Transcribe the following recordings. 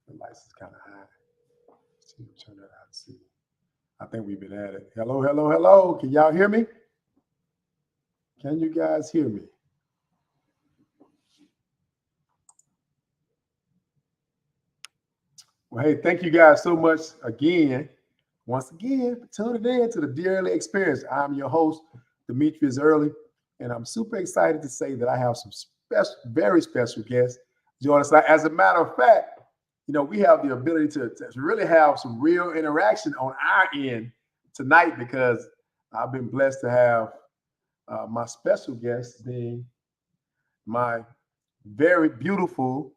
The lights is kind of high. See, turn that out. See, I think we've been at it. Hello, hello, hello. Can y'all hear me? Can you guys hear me? Well, hey, thank you guys so much again, once again, for tuning in to the Dear Early Experience. I'm your host, Demetrius Early, and I'm super excited to say that I have some special, very special guests join us. As a matter of fact, we have the ability to really have some real interaction on our end tonight because I've been blessed to have my special guest being my very beautiful,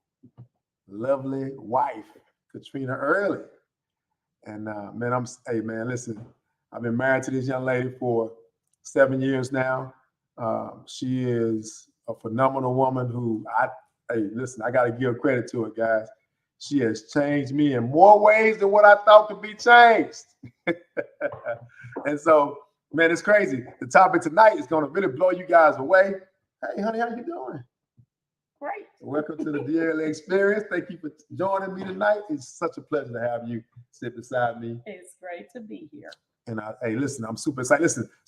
lovely wife, Katrina Early. And man, hey man, listen, I've been married to this young lady for 7 years now. She is a phenomenal woman hey, listen, I got to give credit to her, guys. She has changed me in more ways than what I thought could be changed. And so, man, it's crazy. The topic tonight is going to really blow you guys away. Hey, honey, how you doing? Great. Welcome to the DLA Experience. Thank you for joining me tonight. It's such a pleasure to have you sit beside me. It's great to be here. And hey, listen, I'm super excited.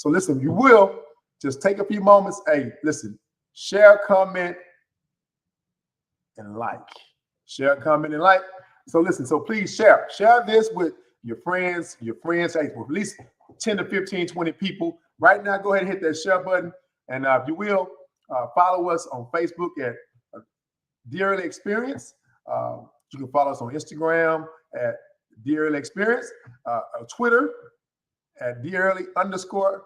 Listen, you will just take a few moments. Hey, listen, share, comment, and like. Share, comment, and like. So listen, so please share. Share this with your friends, hey, with at least 10 to 15, 20 people. Right now, go ahead and hit that share button. And if you will, follow us on Facebook at Dear Early Experience. You can follow us on Instagram at Dear Early Experience, Twitter at Dear Early underscore,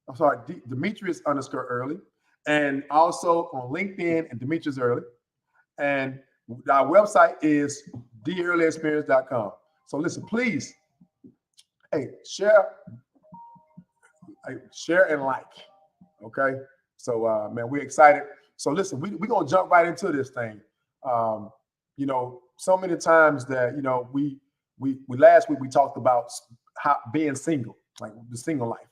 I'm sorry, Demetrius underscore Early, and also on LinkedIn and Demetrius Early. And our website is dearearlyexperience.com. So listen, please, hey, share and like. Okay. So man, we're excited. So listen, we're gonna jump right into this thing. So many times that we last week we talked about how being single, like the single life.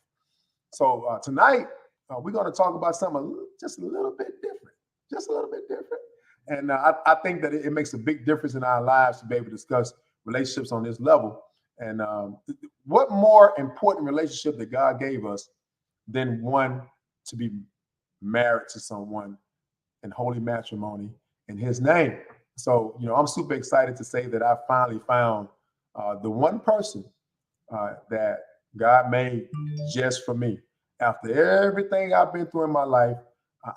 So tonight we're gonna talk about something just a little bit different, just a little bit different. And I think that it makes a big difference in our lives to be able to discuss relationships on this level. And what more important relationship that God gave us than one to be married to someone in holy matrimony in his name. So, I'm super excited to say that I finally found the one person that God made just for me. After everything I've been through in my life,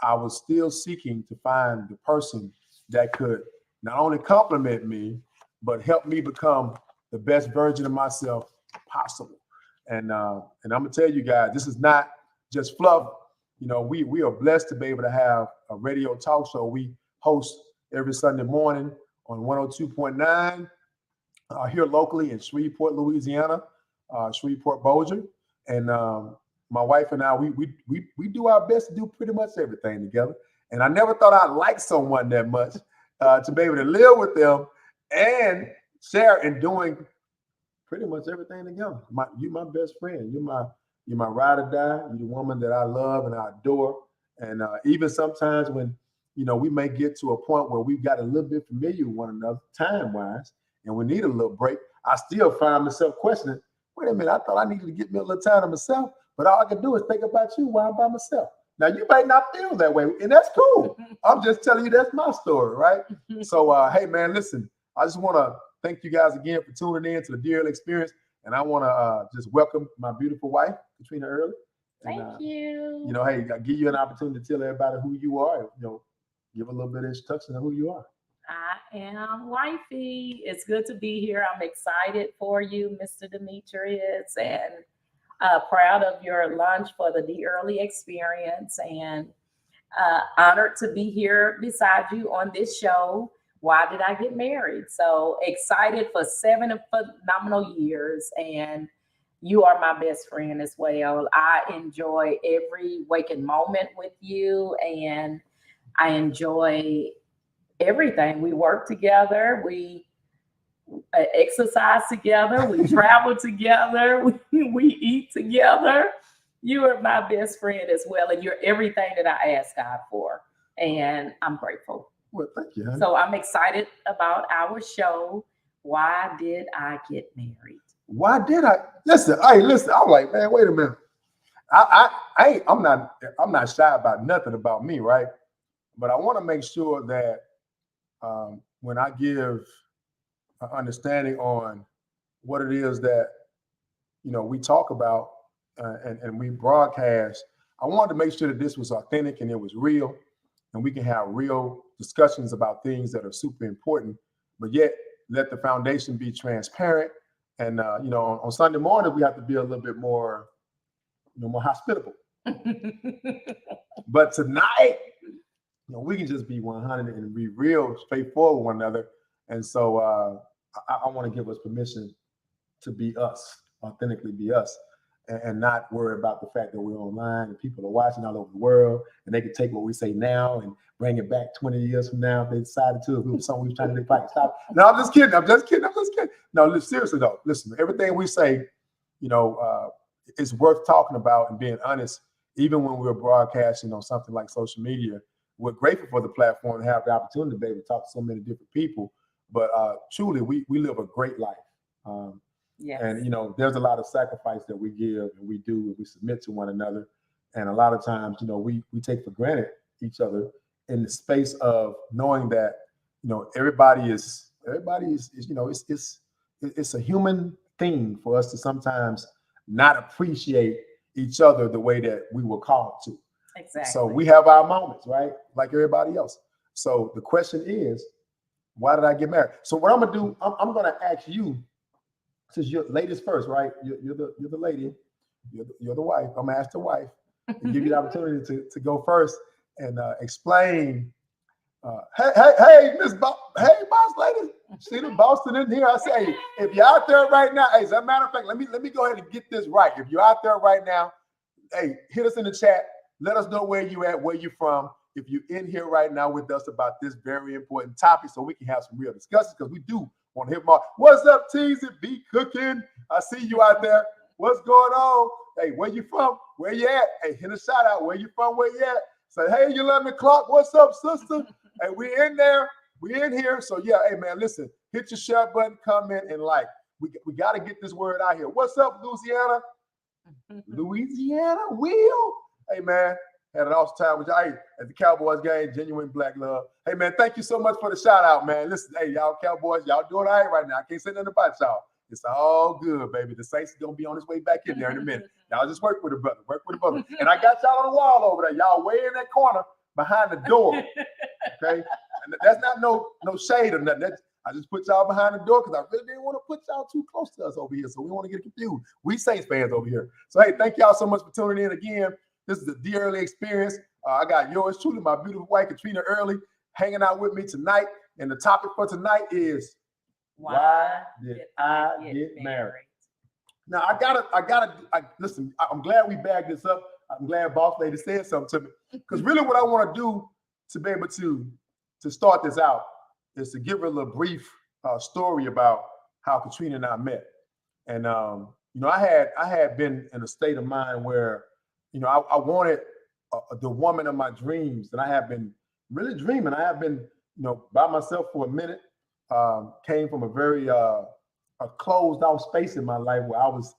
I was still seeking to find the person that could not only compliment me, but help me become the best version of myself possible. And I'm gonna tell you guys, this is not just fluff. We are blessed to be able to have a radio talk show. We host every Sunday morning on 102.9 here locally in Shreveport, Louisiana, Shreveport Bossier. And my wife and I, we do our best to do pretty much everything together. And I never thought I'd like someone that much to be able to live with them and share in doing pretty much everything together. You my best friend. You're my ride or die. You're the woman that I love and I adore. And even sometimes when we may get to a point where we've got a little bit familiar with one another time wise, and we need a little break, I still find myself questioning. Wait a minute, I thought I needed to get me a little time to myself, but all I can do is think about you while I'm by myself. Now you might not feel that way, and that's cool. I'm just telling you that's my story, right? So hey man, listen, I just want to thank you guys again for tuning in to the Dear Early Experience. And I want to just welcome my beautiful wife, Katrina Early. And, Thank you. Hey, I give you an opportunity to tell everybody who you are. Give a little bit of introduction of who you are. I am wifey. It's good to be here. I'm excited for you, Mr. Demetrius, and proud of your launch for the Early Experience, and honored to be here beside you on this show. Why did I get married? So excited for 7 phenomenal years, and you are my best friend as well. I enjoy every waking moment with you, and I enjoy everything. We work together, we exercise together, we travel together, we eat together. You are my best friend as well, and you're everything that I ask God for, and I'm grateful. Well, thank you, honey. So I'm excited about our show. Why did I get married? Why did I listen? Hey, listen. I'm like, man, wait a minute. I'm not shy about nothing about me, right? But I want to make sure that when I give an understanding on what it is that we talk about and we broadcast, I wanted to make sure that this was authentic and it was real, and we can have real discussions about things that are super important, but yet let the foundation be transparent. And on Sunday morning we have to be a little bit more, more hospitable. But tonight, we can just be 100 and be real, straightforward with one another. And so I want to give us permission to be us, authentically be us, and not worry about the fact that we're online and people are watching all over the world, and they can take what we say now and bring it back 20 years from now if they decided to. If it was something we were trying to do, like, stop. No, I'm just kidding. No, seriously though, listen, everything we say, it's worth talking about and being honest, even when we're broadcasting on something like social media. We're grateful for the platform to have the opportunity to be able to talk to so many different people. But truly, we live a great life. Yes. And, there's a lot of sacrifice that we give and we do, and we submit to one another. And a lot of times, we take for granted each other in the space of knowing that, everybody is, it's a human thing for us to sometimes not appreciate each other the way that we were called to. Exactly. So we have our moments, right? Like everybody else. So the question is, why did I get married? So what I'm gonna do, I'm gonna ask you, since you're ladies first, right? You're the lady, you're the wife. I'm gonna ask the wife and give you the opportunity to go first and explain. Hey, boss lady, see the Boston in here. I say, if you're out there right now, hey, as a matter of fact, let me go ahead and get this right. If you're out there right now, hey, hit us in the chat. Let us know where you at, where you from. If you're in here right now with us about this very important topic, so we can have some real discussions, because we do want to hit them all. What's up, Teasy? Be cooking. I see you out there. What's going on? Hey, where you from? Where you at? Hey, hit a shout out. Where you from? Where you at? Say, hey, 11 o'clock. What's up, sister? Hey, we in there. We in here. So yeah, hey man, listen. Hit your share button, comment, and like. We got to get this word out here. What's up, Louisiana? Louisiana, Will. Hey man, had an awesome time with y'all. Hey, at the Cowboys game, genuine black love. Hey man, thank you so much for the shout out, man. Listen, hey, y'all Cowboys, y'all doing all right now. I can't say nothing about y'all. It's all good, baby. The Saints is gonna be on his way back in there in a minute. Y'all just work with a brother, And I got y'all on the wall over there. Y'all way in that corner behind the door. Okay, and that's not no shade or nothing. I just put y'all behind the door because I really didn't want to put y'all too close to us over here, so we don't want to get confused. We Saints fans over here. So hey, thank y'all so much for tuning in again. This is the Early Experience. I got yours truly, my beautiful wife, Katrina Early, hanging out with me tonight. And the topic for tonight is, why did I get married? Now, listen, I'm glad we bagged this up. I'm glad Boss Lady said something to me. Because really what I want to do to be able to start this out is to give her a little brief story about how Katrina and I met. And, I had been in a state of mind where, I wanted the woman of my dreams, and I have been really dreaming. I have been, by myself for a minute. Came from a very a closed off space in my life where I was,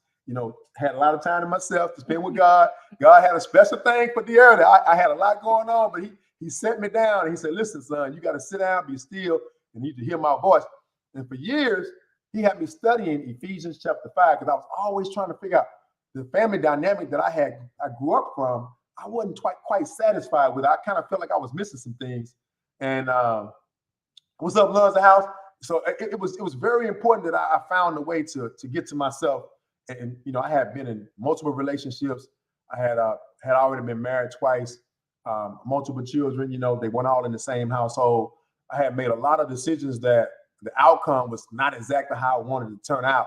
had a lot of time to myself to spend with God. God had a special thing for the early. I had a lot going on, but he set me down and he said, listen, son, you got to sit down, be still, and you need to hear my voice. And for years, he had me studying Ephesians chapter 5, because I was always trying to figure out the family dynamic that I grew up from. I wasn't quite satisfied with it. I kind of felt like I was missing some things. And what's up, Love's the house? So it was very important that I found a way to get to myself. And I had been in multiple relationships. I had already been married twice, multiple children. They weren't all in the same household. I had made a lot of decisions that the outcome was not exactly how I wanted it to turn out.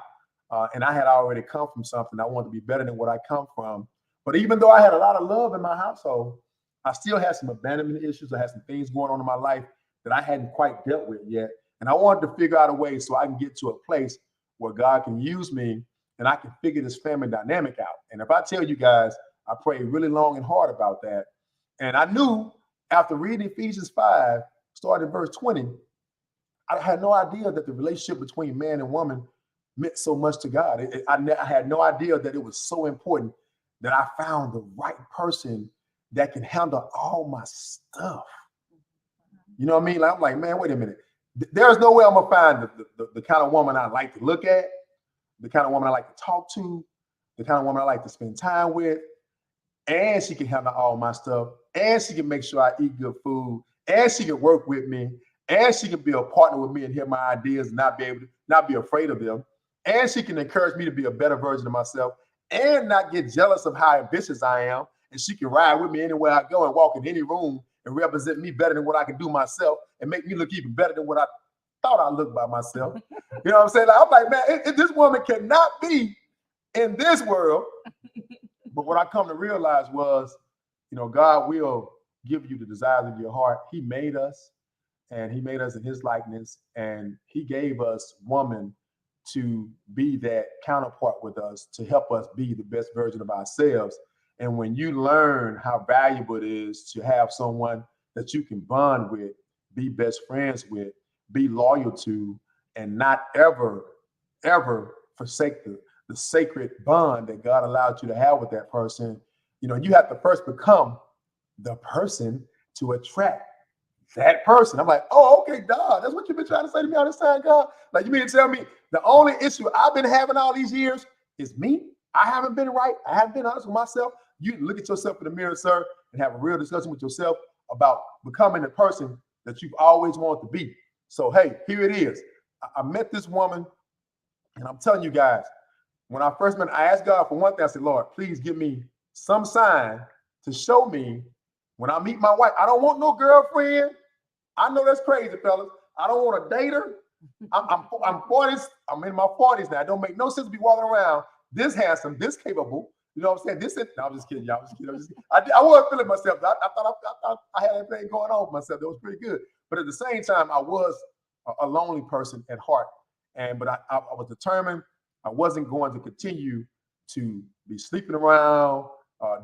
And I had already come from something. I wanted to be better than what I come from. But even though I had a lot of love in my household, I still had some abandonment issues. I had some things going on in my life that I hadn't quite dealt with yet. And I wanted to figure out a way so I can get to a place where God can use me and I can figure this family dynamic out. And if I tell you guys, I prayed really long and hard about that. And I knew after reading Ephesians 5, started in verse 20, I had no idea that the relationship between man and woman meant so much to God. I had no idea that it was so important that I found the right person that can handle all my stuff. You know what I mean? Like, I'm like, man, wait a minute. There's no way I'm gonna find the kind of woman I like to look at, the kind of woman I like to talk to, the kind of woman I like to spend time with, and she can handle all my stuff, and she can make sure I eat good food, and she can work with me, and she can be a partner with me and hear my ideas and not be afraid of them, and she can encourage me to be a better version of myself and not get jealous of how ambitious I am, and she can ride with me anywhere I go and walk in any room and represent me better than what I can do myself and make me look even better than what I thought I looked by myself. You know what I'm saying? Like, I'm like, man, this woman cannot be in this world. But what I come to realize was, you know, God will give you the desires of your heart. He made us, and he made us in his likeness, and he gave us woman to be that counterpart with us, to help us be the best version of ourselves. And when you learn how valuable it is to have someone that you can bond with, be best friends with, be loyal to, and not ever, ever forsake the sacred bond that God allowed you to have with that person, you know, you have to first become the person to attract that person. I'm like, oh, okay, God, that's what you've been trying to say to me all this time, God. Like, you mean to tell me the only issue I've been having all these years is me? I haven't been right. I haven't been honest with myself. You look at yourself in the mirror, sir, and have a real discussion with yourself about becoming the person that you've always wanted to be. So, hey, here it is. I met this woman, and I'm telling you guys, when I first met, I asked God for one thing. I said, Lord, please give me some sign to show me when I meet my wife. I don't want no girlfriend. I know that's crazy, fellas. I don't want to date her. I'm 40s. I'm in my 40s now. It don't make no sense to be walking around this handsome, this capable. You know what I'm saying? This is, no, I'm just kidding, y'all. I was feeling myself. I thought I had everything going on for myself. That was pretty good. But at the same time, I was a lonely person at heart. But I was determined I wasn't going to continue to be sleeping around,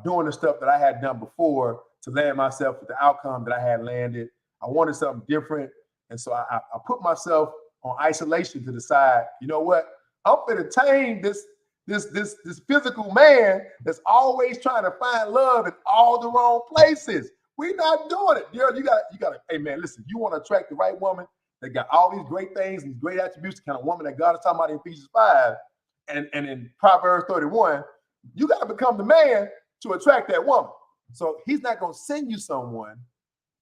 doing the stuff that I had done before to land myself with the outcome that I had landed. I wanted something different. And so I put myself on isolation to decide, you know what? I'm going to tame this physical man that's always trying to find love in all the wrong places. We're not doing it. You gotta, hey man, listen, you want to attract the right woman that got all these great things and great attributes, the kind of woman that God is talking about in Ephesians 5 and in Proverbs 31, you got to become the man to attract that woman. So he's not going to send you someone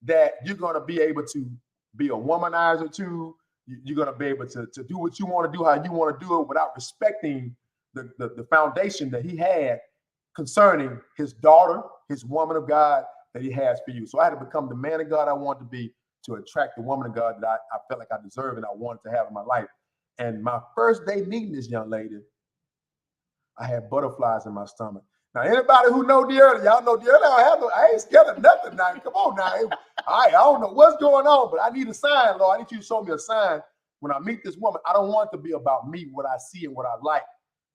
that you're going to be able to be a womanizer to. You're going to be able to do what you want to do, how you want to do it without respecting the foundation that he had concerning his daughter, his woman of God that he has for you. So I had to become the man of God I wanted to be to attract the woman of God that I felt like I deserved and I wanted to have in my life. And my first day meeting this young lady, I had butterflies in my stomach. Now, anybody who know Dearly, y'all know Dearly, I ain't scared of nothing now. Come on now. I don't know what's going on, but I need a sign, Lord. I need you to show me a sign. When I meet this woman, I don't want it to be about me, what I see and what I like,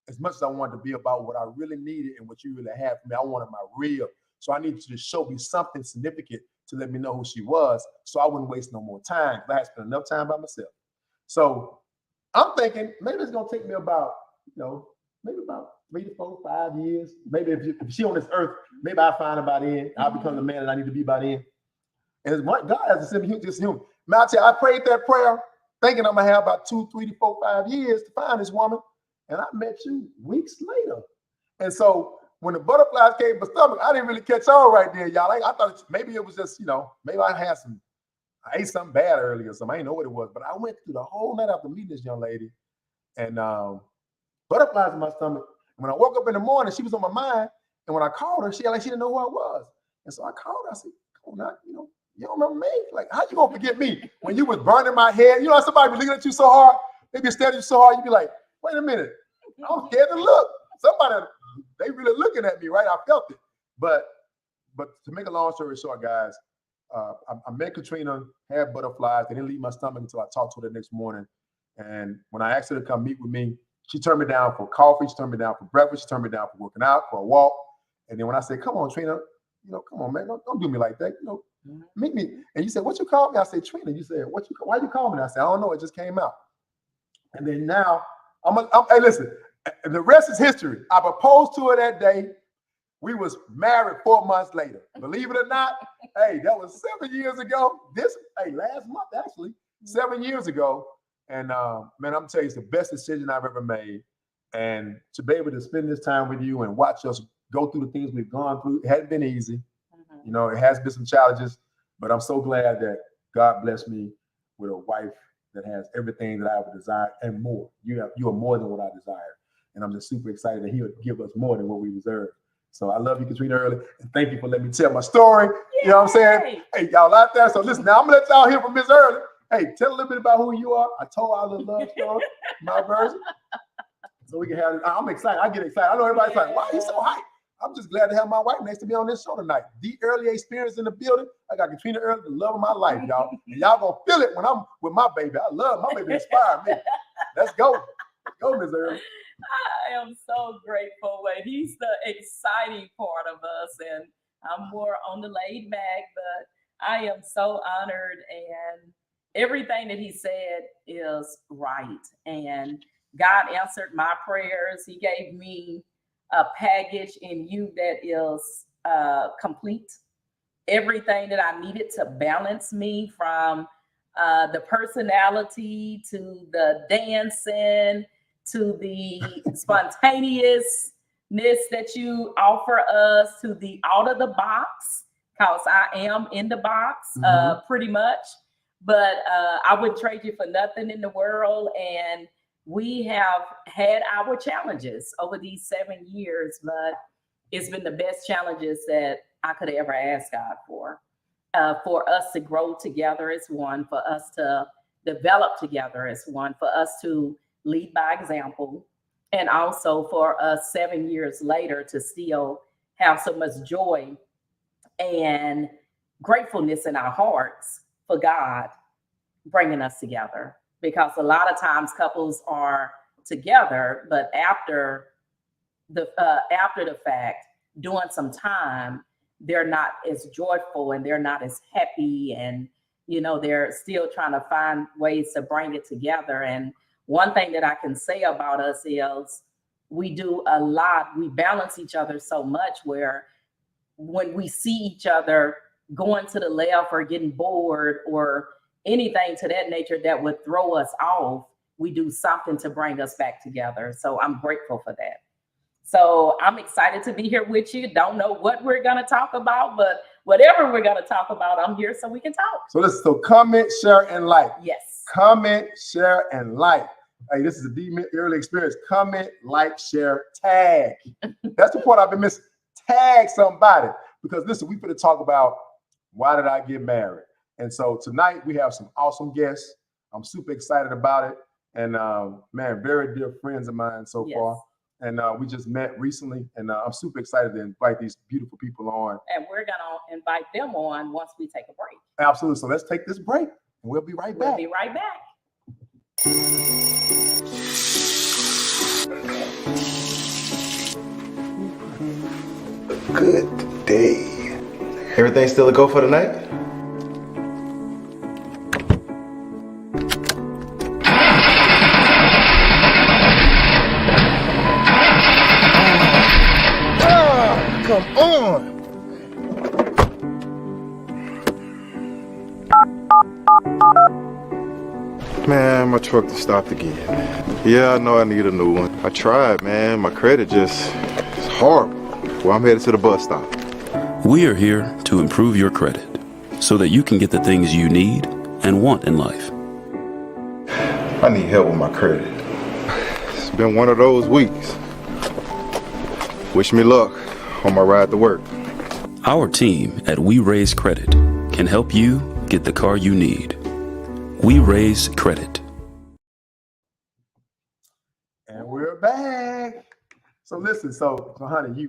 as much as I want it to be about what I really needed and what you really had for me. I wanted my real. So I needed you to show me something significant to let me know who she was so I wouldn't waste no more time. I had spent enough time by myself. So I'm thinking maybe it's going to take me about, maybe about 3 to 4, 5 years. Maybe if she on this earth, maybe I'll find her by then. I'll become the man that I need to be by then. And it's God has a simple human. Man, I prayed that prayer thinking I'm going to have about 2, 3 to 4, 5 years to find this woman. And I met you weeks later. And so when the butterflies came in my stomach, I didn't really catch on right there, y'all. I thought maybe it was just, maybe I ate something bad earlier or something. I didn't know what it was. But I went through the whole night after meeting this young lady. And butterflies in my stomach. When I woke up in the morning, she was on my mind. And when I called her, she didn't know who I was. And so I called her. I said, come on now, you don't remember me? Like, how you gonna forget me when you was burning my head? Somebody be looking at you so hard, they be staring at you so hard, you be like, wait a minute, I'm scared to look. Somebody, they really looking at me, right? I felt it. But to make a long story short, guys, I met Katrina, had butterflies. They didn't leave my stomach until I talked to her the next morning. And when I asked her to come meet with me, she turned me down for coffee. She turned me down for breakfast. She turned me down for working out, for a walk. And then when I said, come on, Trina, come on, man, don't do me like that. Meet me. And you said, what you call me? I said, Trina. You said, why you call me? I said, I don't know. It just came out. And then now, hey, listen, the rest is history. I proposed to her that day. We was married 4 months later. Believe it or not, hey, that was 7 years ago. Last month, actually, 7 years ago. And man, I'm telling you, it's the best decision I've ever made. And to be able to spend this time with you and watch us go through the things we've gone through, it hasn't been easy. You know, it has been some challenges, but I'm so glad that God blessed me with a wife that has everything that I ever desired and more. You are more than what I desired. And I'm just super excited that He would give us more than what we deserve. So I love you, Katrina Early, and thank you for letting me tell my story. Yay. You know what I'm saying? Hey, y'all out there. So listen, now I'm gonna let y'all hear from Miss Early. Hey, tell a little bit about who you are. I told our little love story, my version. So we can have, I'm excited. I get excited. I know everybody's like, why are you so hyped? I'm just glad to have my wife next to me on this show tonight. The Early Experience in the building. I got Katrina Early, the love of my life, y'all. And y'all gonna feel it when I'm with my baby. I love my baby, inspired me. Let's go. Let's go, Miss Early. I am so grateful. He's the exciting part of us, and I'm more on the laid back, but I am so honored, and everything that he said is right. And God answered my prayers. He gave me a package in you that is complete. Everything that I needed to balance me, from the personality to the dancing to the spontaneousness that you offer us, to the out of the box, because I am in the box pretty much. But I would trade you for nothing in the world. And we have had our challenges over these 7 years, but it's been the best challenges that I could ever ask God for. For us to grow together as one, for us to develop together as one, for us to lead by example, and also for us 7 years later to still have so much joy and gratefulness in our hearts for God bringing us together. Because a lot of times couples are together, but after the fact, doing some time, they're not as joyful and they're not as happy, and they're still trying to find ways to bring it together. And one thing that I can say about us is we do a lot. We balance each other so much, where when we see each other going to the left or getting bored or anything to that nature that would throw us off, we do something to bring us back together. So I'm grateful for that. So I'm excited to be here with you. Don't know what we're going to talk about, but whatever we're going to talk about, I'm here so we can talk. So comment, share, and like. Yes. Comment, share, and like. Hey, this is a The Early Experience. Comment, like, share, tag. That's the part I've been missing. Tag somebody. Because listen, we're going to talk about why did I get married? And so tonight we have some awesome guests. I'm super excited about it. And man, very dear friends of mine so far. And we just met recently, and I'm super excited to invite these beautiful people on. And we're going to invite them on once we take a break. Absolutely. So let's take this break, and we'll be right back. We'll be right back. Good day. Everything still a go for the night? Come on. Man, my truck just stopped again. Yeah, I know I need a new one. I tried, man. My credit just is horrible. Well, I'm headed to the bus stop. We are here to improve your credit so that you can get the things you need and want in life. I need help with my credit. It's been one of those weeks. Wish me luck on my ride to work. Our team at We Raise Credit can help you get the car you need. We Raise Credit. And we're back. So listen, so honey,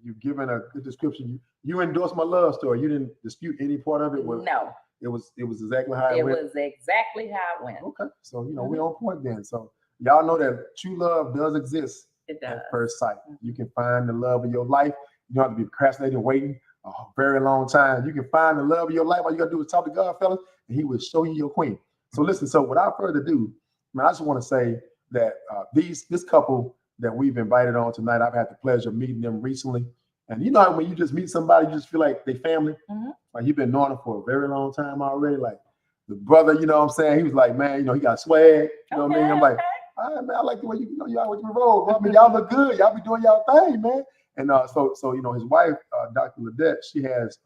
you've given a good description. You endorsed my love story. You didn't dispute any part of it. No. It was exactly how it went. It was exactly how it went. Okay, so we're on point then. So y'all know that true love does exist. It does. At first sight. You can find the love of your life. You don't have to be procrastinating, waiting a very long time. You can find the love of your life. All you got to do is talk to God, fellas, and he will show you your queen. So listen, so without further ado, man, I just want to say that this couple that we've invited on tonight, I've had the pleasure of meeting them recently. And you know, when you just meet somebody, you just feel like they family. Mm-hmm. Like you've been knowing them for a very long time already. Like the brother, you know what I'm saying? He was like, man, you know, he got swag. You know what I mean? I'm like, all right, man, I like the way you know, y'all with your roll. I mean, y'all look good. Y'all be doing y'all thing, man. And so you know, his wife, Dr. Ledette, she has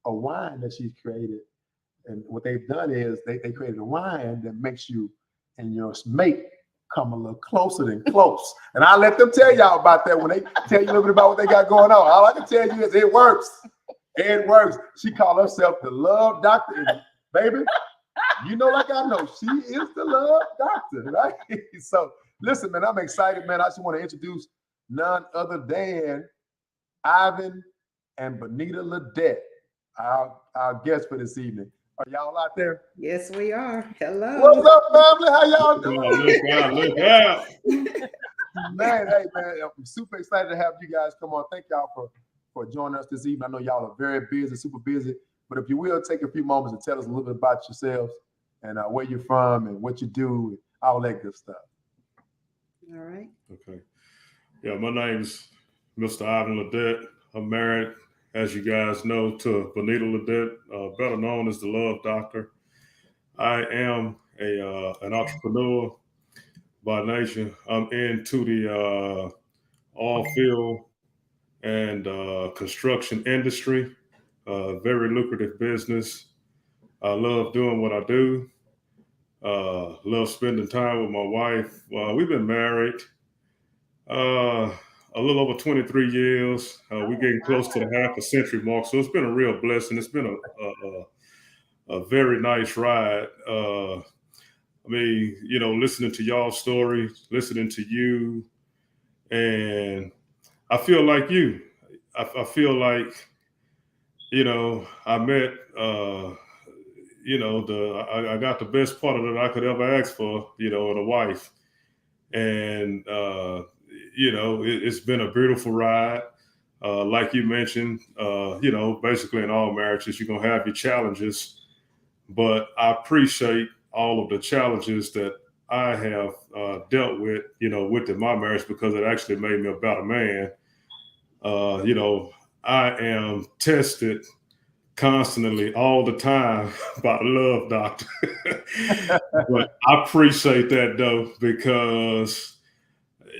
a wine that she's created. And what they've done is they created a wine that makes you and your mate come a little closer than close. And I'll let them tell y'all about that when they tell you a little bit about what they got going on. All I can tell you is it works. It works. She called herself the Love Doctor. And baby, you know, like I know, she is the Love Doctor, right? So listen, man, I'm excited, man. I just want to introduce none other than Ivan and Bonita Ledette, our guests for this evening. Are y'all out there? Yes, we are. Hello. What's up, family? How y'all doing? Look out. Man, hey, man, I'm super excited to have you guys come on. Thank y'all for joining us this evening. I know y'all are very busy, super busy, but if you will, take a few moments to tell us a little bit about yourselves and where you're from and what you do, and all that good stuff. All right. Okay. Yeah, my name's Mr. Ivan Ledette. I'm married, as you guys know, to Bonita Ledette, better known as the Love Doctor. I am an entrepreneur by nature. I'm into the oil field and construction industry, very lucrative business. I love doing what I do. Love spending time with my wife. We've been married a little over 23 years. We're getting close to the half a century mark, so it's been a real blessing. It's been a very nice ride. I mean, you know, listening to y'all's story, listening to you, and I feel like you. I feel like, you know, I met, you know, I got the best part of it I could ever ask for, you know, in a wife. And, you know, it's been a beautiful ride. Like you mentioned, you know, basically in all marriages, you're going to have your challenges, but I appreciate all of the challenges that I have dealt with, you know, within my marriage, because it actually made me a better man. You know, I am tested constantly all the time by the Love Doctor. But I appreciate that though, because,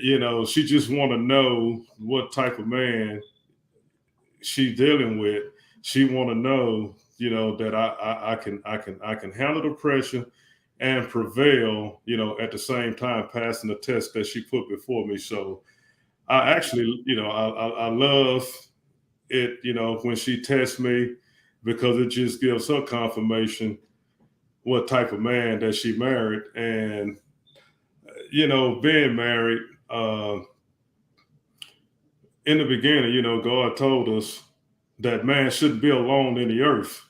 you know, she just want to know what type of man she's dealing with. She want to know, you know, that I can handle the pressure and prevail, you know, at the same time passing the test that she put before me. So I actually, you know, I love it, you know, when she tests me, because it just gives her confirmation what type of man that she married. And, you know, being married, in the beginning, you know, God told us that man shouldn't be alone in the earth.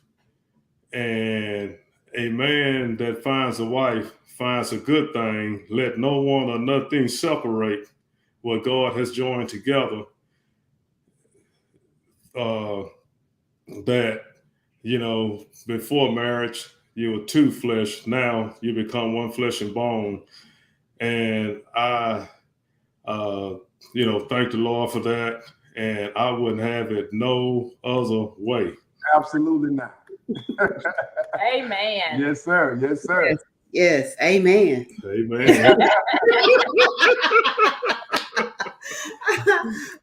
And a man that finds a wife finds a good thing. Let no one or nothing separate what God has joined together. That, you know, before marriage, you were two flesh. Now you become one flesh and bone. And I, you know, thank the Lord for that. And I wouldn't have it no other way. Absolutely not. Amen. Yes, sir. Yes, sir. Yes. Amen. Amen.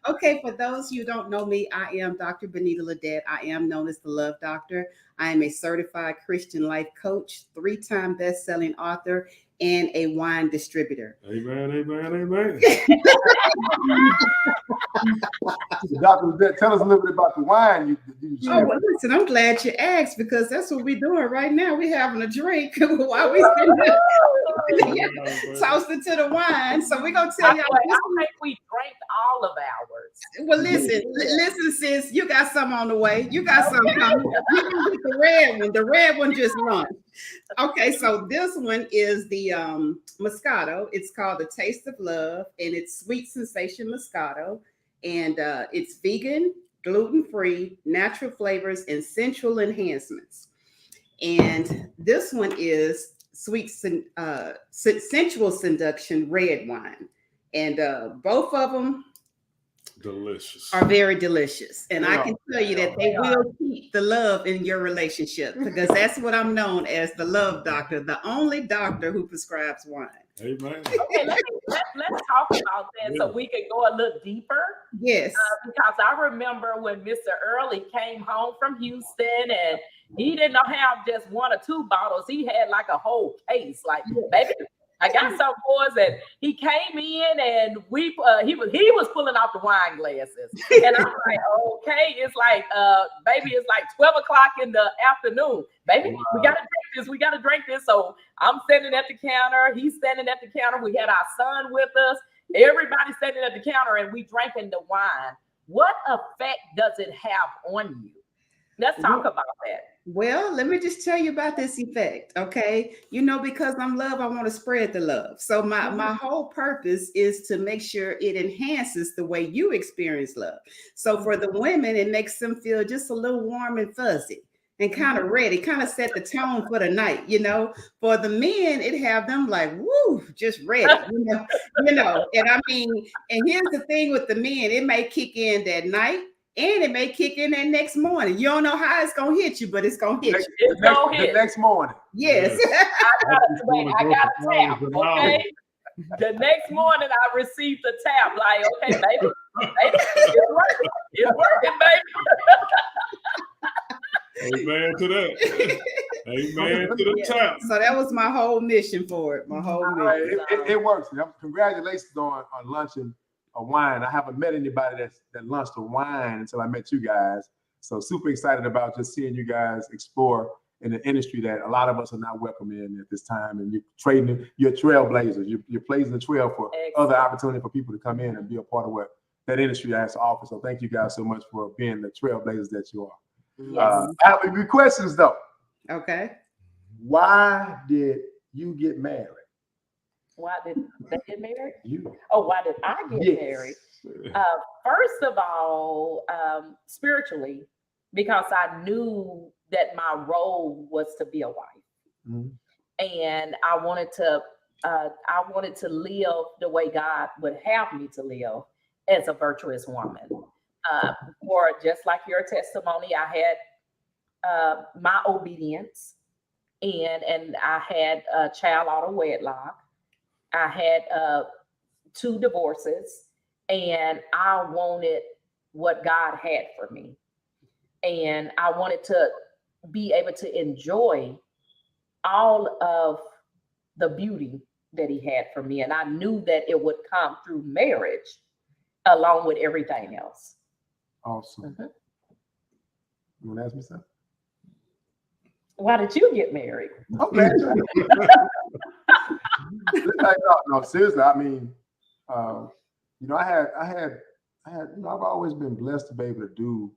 Okay, for those who don't know me, I am Dr. Bonita Ledette. I am known as the Love Doctor. I am a certified Christian life coach, 3-time best-selling author, and a wine distributor. Amen, amen, amen. Dr. Ledette, tell us a little bit about the wine you Oh, well, listen, I'm glad you asked, because that's what we're doing right now. We're having a drink while we toasting to the wine. So we're going to tell y'all. I think we drank all of ours. Well, listen, sis, you got some on the way. You got some coming. You can get the red one. The red one just run. Okay, so this one is the Moscato. It's called the Taste of Love, and it's Sweet Sensation Moscato. And it's vegan, gluten-free, natural flavors, and sensual enhancements. And this one is sensual seduction red wine. And both of them Delicious. are very delicious. And I Yeah. can tell you that they will keep the love in your relationship, because that's what I'm known as, the love doctor, the only doctor who prescribes wine. Amen. Okay, let's talk about that so we can go a little deeper. Yes. Because I remember when Mr. Early came home from Houston and he didn't have just 1 or 2 bottles. He had like a whole case. Like, baby, I got some boys, and he came in and he was pulling out the wine glasses. And I'm like, okay, it's like baby, it's like 12 o'clock in the afternoon. Baby, we gotta drink this. So I'm standing at the counter, he's standing at the counter. We had our son with us, everybody standing at the counter, and we drinking the wine. What effect does it have on you? Let's talk about that. Well, let me just tell you about this effect, okay? You know, because I'm love, I want to spread the love. So my whole purpose is to make sure it enhances the way you experience love. So for the women, it makes them feel just a little warm and fuzzy and kind of ready, kind of set the tone for the night, you know. For the men, it have them like, woo, just ready, you know. And I mean, and here's the thing with the men, it may kick in that night, and it may kick in that next morning. You don't know how it's gonna hit you, but it's gonna hit you. It's gonna hit. The next morning. Yes. I got a tap, okay? The next morning I received a tap, like, okay, baby, it's working, baby. Amen to that. Amen to the tap. So that was my whole mission for it. My whole mission. It works. Congratulations on launching a wine. I haven't met anybody that launched a wine until I met you guys. So super excited about just seeing you guys explore in an industry that a lot of us are not welcome in at this time. And you're trailblazers. You're blazing the trail for other opportunity for people to come in and be a part of what that industry has to offer. So thank you guys so much for being the trailblazers that you are. Yes. I have a few questions though. Okay. Why did you get married? Why did they get married? You. Oh, why did I get married? First of all, spiritually, because I knew that my role was to be a wife, and I wanted to live the way God would have me to live as a virtuous woman. Or just like your testimony, I had my obedience, and I had a child out of wedlock. I had 2 divorces, and I wanted what God had for me. And I wanted to be able to enjoy all of the beauty that he had for me. And I knew that it would come through marriage along with everything else. Awesome. You want to ask me something? Why did you get married? Okay. No, seriously. I mean, you know, I've always been blessed to be able to do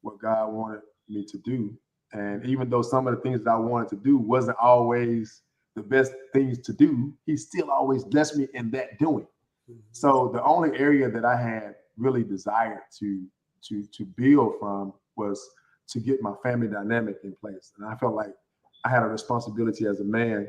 what God wanted me to do. And even though some of the things that I wanted to do wasn't always the best things to do, he still always blessed me in that doing. So the only area that I had really desired to build from was to get my family dynamic in place. And I felt like I had a responsibility as a man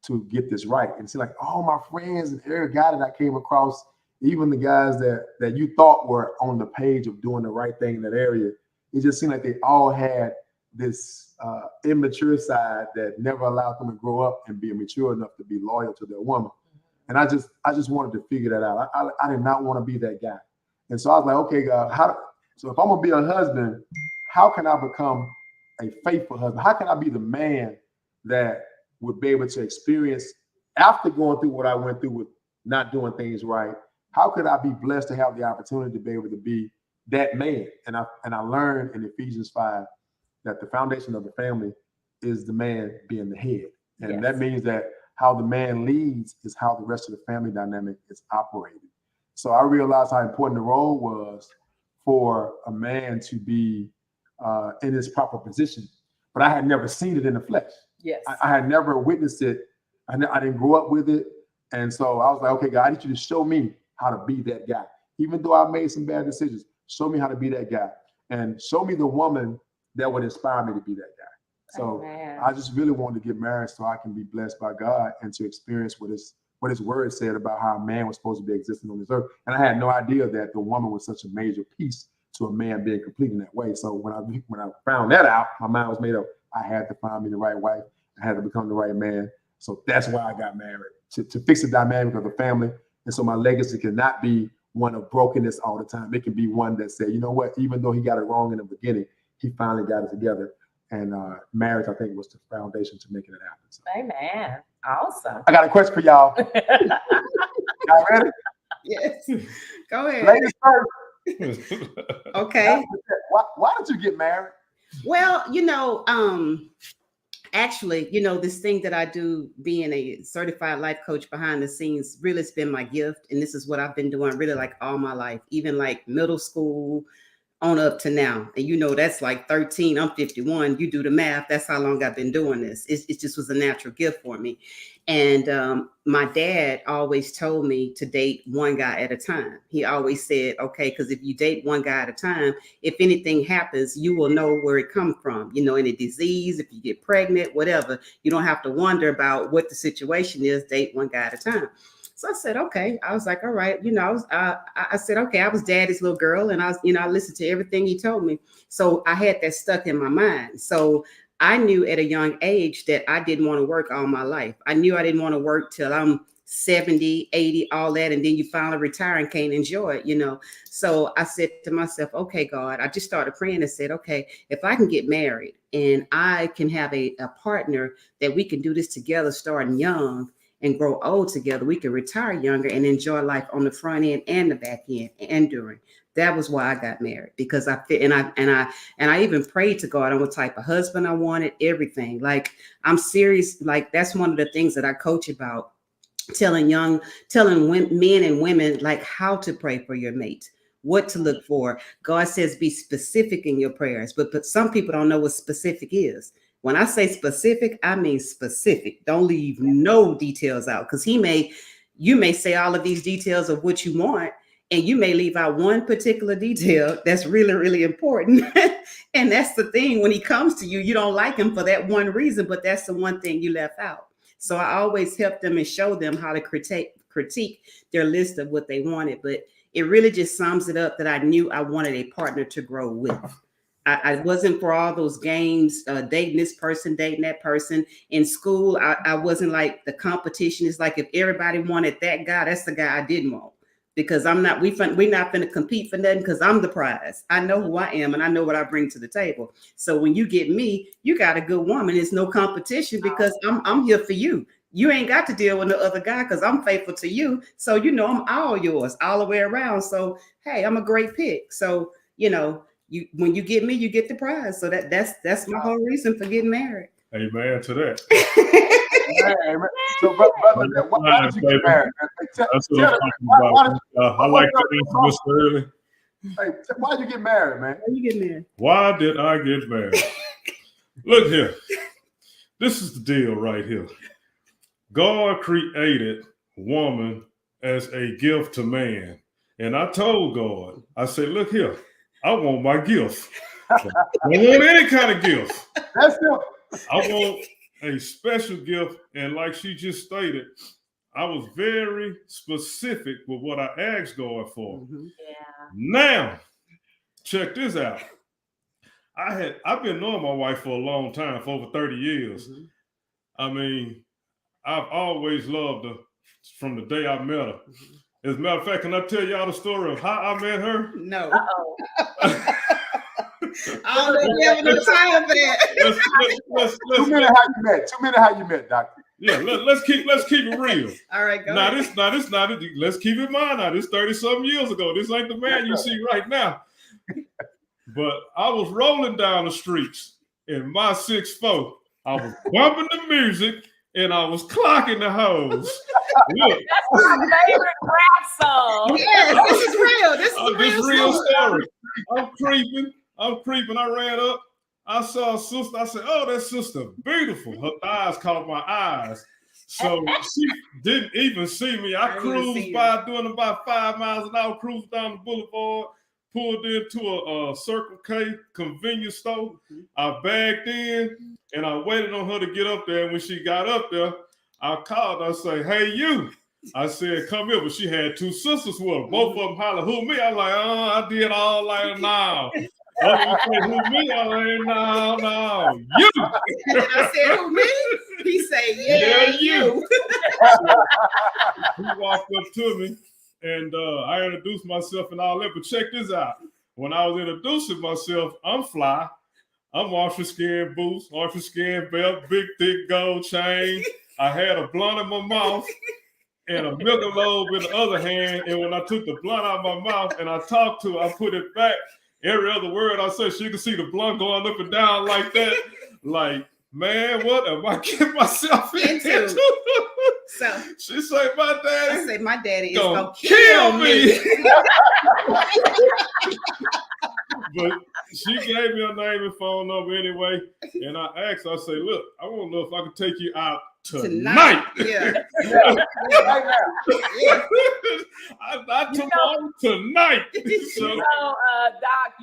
to get this right. And see, like all my friends and every guy that I came across, even the guys that you thought were on the page of doing the right thing in that area, it just seemed like they all had this immature side that never allowed them to grow up and be mature enough to be loyal to their woman. And I just wanted to figure that out. I did not want to be that guy. And so I was like, okay, God, so if I'm gonna be a husband, how can I become a faithful husband? How can I be the man that would be able to experience after going through what I went through with not doing things right? How could I be blessed to have the opportunity to be able to be that man? And I learned in Ephesians 5 that the foundation of the family is the man being the head. And that means that how the man leads is how the rest of the family dynamic is operated. So I realized how important the role was for a man to be in his proper position, but I had never seen it in the flesh. Yes. I had never witnessed it. I didn't grow up with it. And so I was like, okay, God, I need you to show me how to be that guy. Even though I made some bad decisions, show me how to be that guy. and show me the woman that would inspire me to be that guy. So Amen. I just really wanted to get married so I can be blessed by God and to experience what his word said about how a man was supposed to be existing on this earth. And I had no idea that the woman was such a major piece to a man being complete in that way. So when I found that out, my mind was made up. I had to find me the right wife. I had to become the right man. So that's why I got married, to fix the dynamic of the family. And so my legacy cannot be one of brokenness all the time. It can be one that said, you know what, even though he got it wrong in the beginning, he finally got it together. And marriage, I think, was the foundation to making it happen. So. Amen. Awesome. I got a question for y'all. Y'all ready? Yes. Go ahead. Ladies first. Okay. Why did you get married? Well, actually, this thing that I do, being a certified life coach behind the scenes, really has been my gift. And this is what I've been doing really like all my life, even like middle school on up to now. And that's like 13. I'm 51. You do the math. That's how long I've been doing this. It just was a natural gift for me. And my dad always told me to date one guy at a time. He always said, okay, because if you date one guy at a time, if anything happens, you will know where it comes from. Any disease, if you get pregnant, whatever, you don't have to wonder about what the situation is. Date one guy at a time. So I said, okay. I was like, all right. I said, okay, I was daddy's little girl. And I listened to everything he told me. So I had that stuck in my mind. So I knew at a young age that I didn't want to work all my life. I knew I didn't want to work till I'm 70, 80, all that. And then you finally retire and can't enjoy it, So I said to myself, okay, God, I just started praying and said, okay, if I can get married and I can have a partner that we can do this together, starting young and grow old together, we can retire younger and enjoy life on the front end and the back end and during. That was why I got married, because I fit, and I even prayed to God on what type of husband I wanted, everything. Like, I'm serious. Like, that's one of the things that I coach about, telling men and women like how to pray for your mate, what to look for. God says be specific in your prayers, but some people don't know what specific is. When I say specific, I mean specific. Don't leave no details out, because you may say all of these details of what you want, and you may leave out one particular detail that's really, really important. And that's the thing. When he comes to you, you don't like him for that one reason, but that's the one thing you left out. So I always help them and show them how to critique their list of what they wanted. But it really just sums it up that I knew I wanted a partner to grow with. I wasn't for all those games, dating this person, dating that person. In school, I wasn't like the competition. It's like if everybody wanted that guy, that's the guy I didn't want. Because we're not going to compete for nothing, because I'm the prize. I know who I am and I know what I bring to the table. So when you get me, you got a good woman. It's no competition, because I'm here for you. You ain't got to deal with no other guy, because I'm faithful to you. So, I'm all yours all the way around. So, hey, I'm a great pick. So, when you get me, you get the prize. So that's my whole reason for getting married. Amen to that. Hey, so, brother, why did you get married? That's what I'm talking about. I like to answer this early. Hey, why did you get married, man? Why you get married? Why did I get married? Look here. This is the deal right here. God created woman as a gift to man. And I told God, I said, look here, I want my gift. I don't want any kind of gift. That's it. I want a special gift. And like she just stated, I was very specific with what I asked God for. Mm-hmm. Yeah. Now, check this out. I've been knowing my wife for a long time, for over 30 years. Mm-hmm. I mean, I've always loved her from the day I met her. Mm-hmm. As a matter of fact, can I tell y'all the story of how I met her? No. Uh-oh. I don't know if you have no time for that. Let's 2 minutes how you met. 2 minutes how you met, doctor. Yeah, let's keep it real. All right, go Now ahead. this not it. Let's keep in mind now. This 30-something years ago. This ain't the man you see right now. But I was rolling down the streets in my 6'4". I was bumping the music and I was clocking the hoes. Look, That's my favorite rap song. Yes, this is real. This is this real story. I'm creeping. I ran up. I saw a sister. I said, "Oh, that sister beautiful." Her thighs caught my eyes. So she didn't even see me. I I didn't see cruised you. by doing about 5 miles an hour, cruised down the boulevard. pulled into a Circle K convenience store. I bagged in and I waited on her to get up there. And when she got up there, I called. I say, "Hey, you." I said, "Come here." But she had two sisters with her. Both of them hollered, "Who me?" I like, I did all like, "No." Who me? I like, no, you. And I said, "Who me?" He said, "Yeah, you." He walked up to me and I introduced myself and all that. But check this out. When I was introducing myself, I'm fly. I'm ostrich skin boots, ostrich skin belt, big thick gold chain. I had a blunt in my mouth and a Michelob in the other hand. And when I took the blunt out of my mouth and I talked to her, I put it back. Every other word I said, she could see the blunt going up and down like that. Like, man, what am I getting myself into? So she said, "My daddy." I said, "My daddy is gonna gonna kill me." But she gave me her name and phone number anyway. And I asked her, I say, "Look, I want to know if I can take you out tonight." Yeah. Right now. Yeah. Not tomorrow, tonight. So, Doc,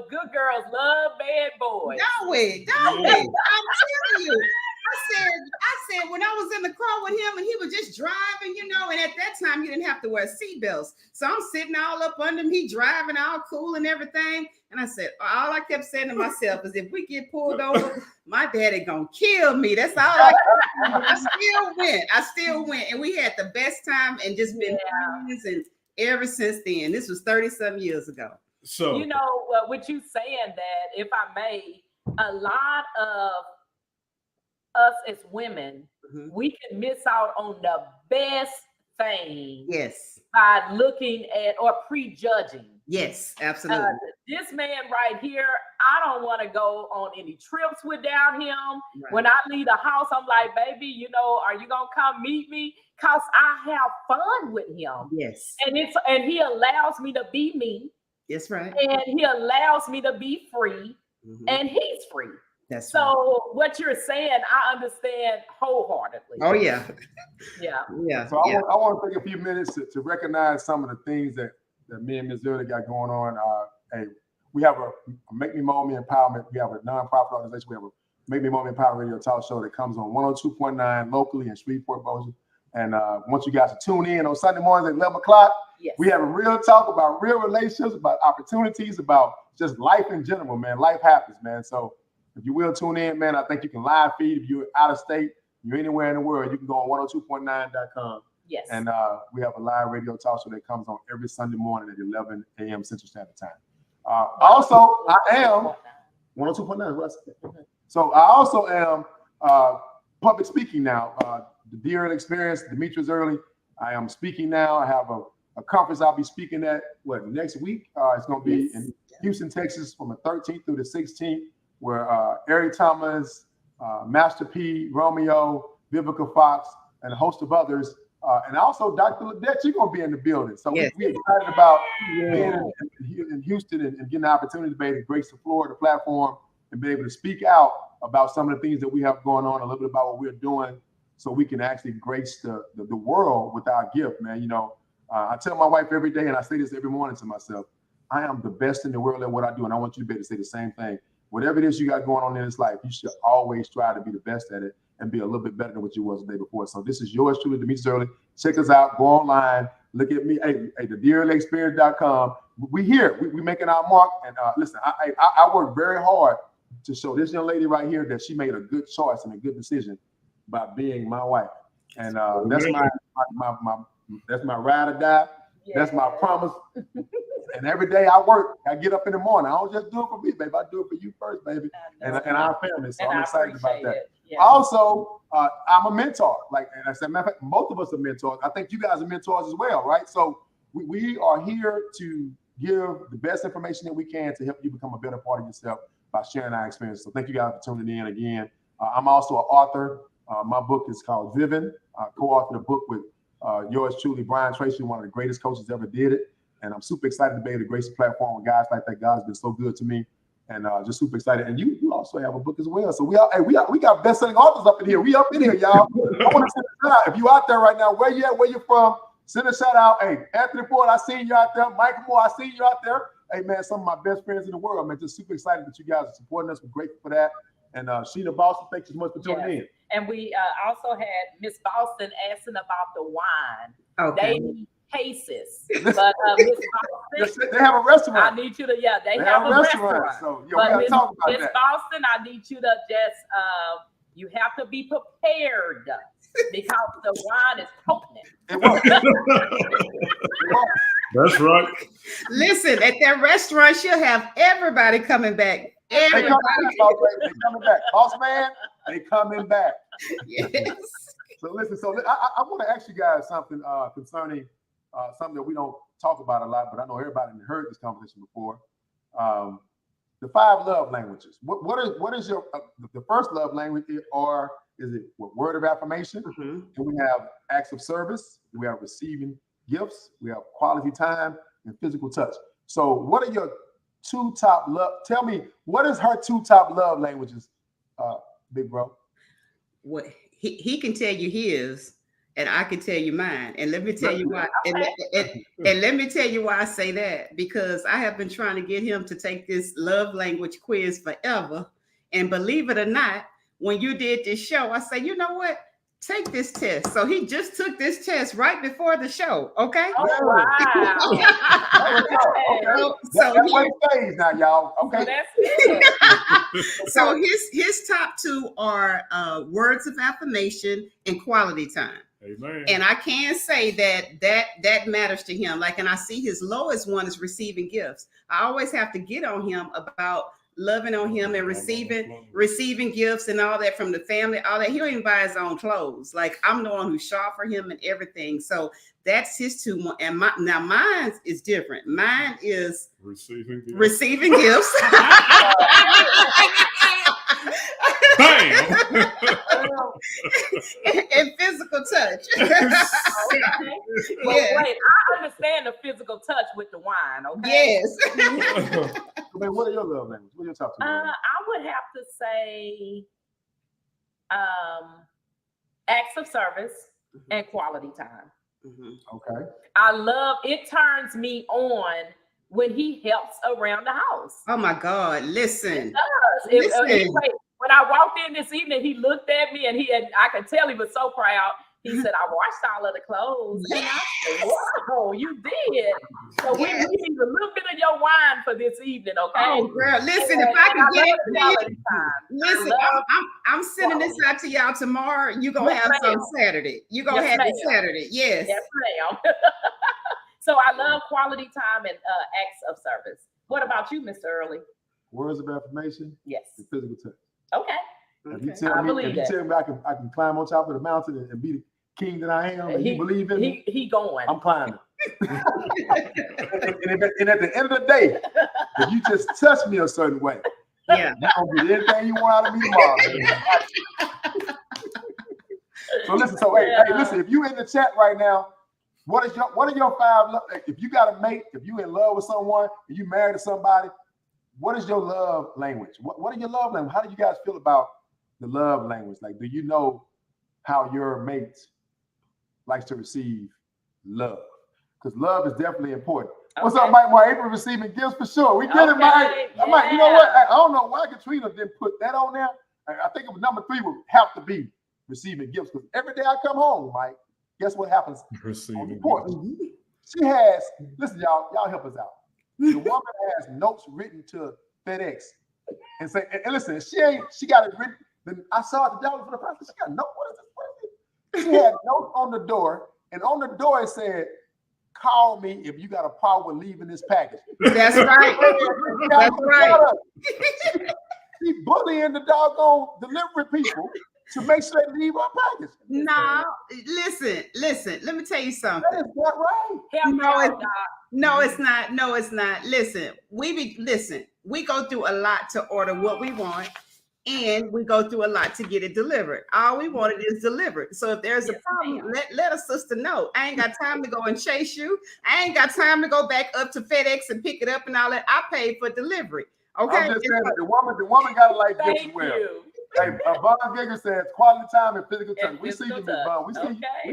good girls love bad boys. Don't it. I'm telling you. I said when I was in the car with him and he was just driving, and at that time you didn't have to wear seatbelts. So I'm sitting all up under him, he driving all cool and everything. And I said, all I kept saying to myself is, if we get pulled over, my daddy gonna kill me. That's all I still went. And we had the best time and just been friends, and ever since then. This was 30-some years ago. So with you saying that, if I may, a lot of us as women, we can miss out on the best thing. Yes. By looking at or prejudging. Yes, absolutely. This man right here, I don't want to go on any trips without him. Right. When I leave the house, I'm like, "Baby, are you gonna come meet me?" Because I have fun with him. Yes. And he allows me to be me. That's right. And he allows me to be free. And he's free. That's so right. What you're saying, I understand wholeheartedly. Oh yeah. Yeah. So I want to take a few minutes to recognize some of the things that me and Ms. Early got going on. Hey, we have a Make Me Mold Me Empowerment. We have a nonprofit organization. We have a Make Me Mold Me Empowerment radio talk show that comes on 102.9 locally in Shreveport, Bossier. And I want you guys to tune in on Sunday mornings at 11 o'clock. Yes. We have a real talk about real relationships, about opportunities, about just life in general, man. Life happens, man. So if you will tune in, man, I think you can live feed. If you're out of state, you're anywhere in the world, you can go on 102.9.com. Yes. And we have a live radio talk show that comes on every Sunday morning at 11 a.m. Central Standard Time. Also, I am 102.9. What I said. Okay. So I also am public speaking now. The Dear Early Experience, Demetrius Early. I am speaking now. I have a conference I'll be speaking at next week. It's going to be in Houston, Texas, from the 13th through the 16th. Where Eric Thomas, Master P, Romeo, Vivica Fox, and a host of others, and also Dr. Ledette, you're going to be in the building. So we're excited about being in Houston and getting the opportunity to be able to grace the floor, the platform, and be able to speak out about some of the things that we have going on, a little bit about what we're doing, so we can actually grace the world with our gift, man. I tell my wife every day, and I say this every morning to myself, I am the best in the world at what I do, and I want you to be able to say the same thing. Whatever it is you got going on in this life, you should always try to be the best at it and be a little bit better than what you was the day before. So this is yours truly, Demetrius Early. Check us out. Go online. Look at me. Hey, the dearearlyexperience.com. We here. We making our mark. And listen, I work very hard to show this young lady right here that she made a good choice and a good decision by being my wife. And that's my ride or die. Yeah. That's my promise. And every day I work, I get up in the morning. I don't just do it for me, baby. I do it for you first, baby, and our family. So I'm excited about that. Yeah. Also, I'm a mentor. Like, and I said, matter of fact, most of us are mentors. I think you guys are mentors as well, right? So we are here to give the best information that we can to help you become a better part of yourself by sharing our experience. So thank you guys for tuning in again. I'm also an author. My book is called Driven. I co-authored a book with yours truly, Brian Tracy, one of the greatest coaches ever did it. And I'm super excited to be able to grace the platform with guys like that. God has been so good to me, and just super excited. And you also have a book as well. So we got best-selling authors up in here. We up in here, y'all. I want to send a shout out. If you out there right now, where you at, where you from, send a shout out. Hey, Anthony Ford, I seen you out there. Michael Moore, I seen you out there. Hey man, some of my best friends in the world, man. Just super excited that you guys are supporting us. We're grateful for that. And Sheena Boston, thank you so much for tuning in. And we also had Miss Boston asking about the wine. Okay. They need cases, but Miss Boston, They have a I restaurant. need you to, they They have a restaurant. So yeah, we But gotta talk about Miss that. Boston, I need you to just, you have to be prepared because the wine is potent. It won't. It won't. That's right. Listen, at that restaurant, she'll have everybody coming back. They Everybody. coming back, boss lady. They coming back. Boss man, they coming back. Yes. So listen, I want to ask you guys something concerning something that we don't talk about a lot, but I know everybody heard this conversation before. The 5 love languages. What is your the first love language, or is it word of affirmation? Mhm. And we have acts of service. We have receiving gifts. We have quality time and physical touch. So what are your 2 top love? Tell me, what is her 2 top love languages, big bro? What he can tell you his, and I can tell you mine. And let me tell you why. And let me tell you why I say that, because I have been trying to get him to take this love language quiz forever. And believe it or not, when you did this show, I say, you know what? Take this test. So he just took this test right before the show. Okay. Oh, wow. So That's what it says now, y'all. Okay. That's it. So his top 2 are words of affirmation and quality time. Amen. And I can say that matters to him. Like, and I see his lowest one is receiving gifts. I always have to get on him about loving on him and receiving gifts and all that from the family, all that. He don't even buy his own clothes. Like, I'm the one who shop for him and everything. So that's his 2. And mine is different. Mine is receiving gifts. Bam! and physical touch. Okay. Well, Yeah. wait, I understand the physical touch with the wine, okay? Yes. I mean, what are your love languages? What are your top 2? I would have to say acts of service and quality time. Okay. I love, it turns me on when he helps around the house. Oh my God! Listen. Listen. When I walked in this evening, he looked at me and I could tell he was so proud. He said, I washed all of the clothes. And I said, wow, you did. So we need a little bit of your wine for this evening, okay? Oh, girl, listen, if I can get it, listen, I'm sending this out to y'all tomorrow. You're going to have some Saturday. You're going to have it Saturday. Yes. Yes, ma'am. So I love quality time and acts of service. What about you, Mr. Early? Words of affirmation. Yes. And physical touch. Okay. If you tell me I can climb on top of the mountain and be the king that I am, and you believe in me, he going. I'm climbing. and at the end of the day, if you just touch me a certain way, yeah, you're gonna get anything you want out of me tomorrow. So listen, if you in the chat right now, what are your 5 love? If you got a mate, if you in love with someone, if you married to somebody, what is your love language? What are your love language? How do you guys feel about the love language? Like, do you know how your mate likes to receive love? Because love is definitely important. Okay. What's up, Mike? More April receiving gifts for sure. We get it, Mike. Yeah. Mike, you know what? I don't know why Katrina didn't put that on there. I think it was number 3 would have to be receiving gifts, because every day I come home, Mike, guess what happens on the porch? She has, listen, y'all help us out. The woman has notes written to FedEx and say, and listen, she got it written. Then I saw it the dollar for the price. She got a note. What is this? She had notes on the door, and on the door it said, "Call me if you got a problem with leaving this package." That's right. That's right. She bullying the doggone delivery people to make sure they leave our package. No, listen. Let me tell you something. That is not right. No, it's not. Listen, we go through a lot to order what we want, and we go through a lot to get it delivered. All we wanted is delivered. So if there's a problem, let a sister know. I ain't got time to go and chase you. I ain't got time to go back up to FedEx and pick it up and all that. I paid for delivery. Okay. I'm just saying, the woman got to like this as well. Hey, Von Giger says quality time and physical touch. We see you, Miss Von. We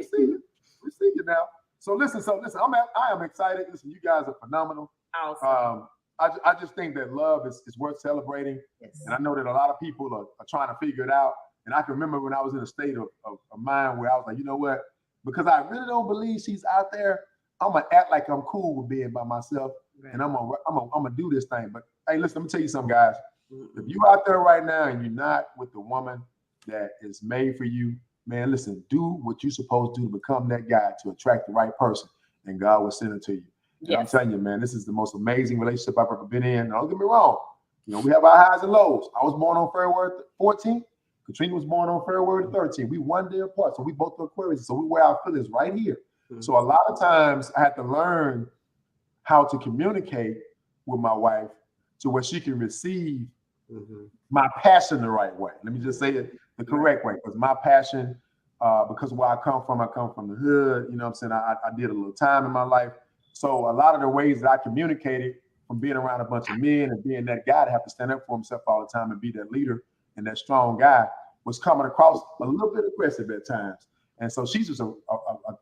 see you now. So listen. I am excited. Listen, you guys are phenomenal. Awesome. I just think that love is worth celebrating. Yes. And I know that a lot of people are trying to figure it out. And I can remember when I was in a state of mind where I was like, you know what? Because I really don't believe she's out there, I'm gonna act like I'm cool with being by myself, Right. and I'm gonna do this thing. But hey, listen, let me tell you something, guys. If you out there right now and you're not with the woman that is made for you, man, listen, do what you're supposed to do to become that guy to attract the right person, and God will send it to you. And I'm Yes. telling you, man, this is the most amazing relationship I've ever been in. Don't get me wrong. You know, we have our highs and lows. I was born on February 14th. Katrina was born on February 13th. We 1 day apart. So we both are Aquarius. So we wear our feelings right here. So a lot of times I had to learn how to communicate with my wife to where she can receive my passion the right way. Let me just say it the correct way. Because my passion, because where I come from the hood, you know what I'm saying? I did a little time in my life. So a lot of the ways that I communicated from being around a bunch of men and being that guy to have to stand up for himself all the time and be that leader and that strong guy was coming across a little bit aggressive at times. And so she's just a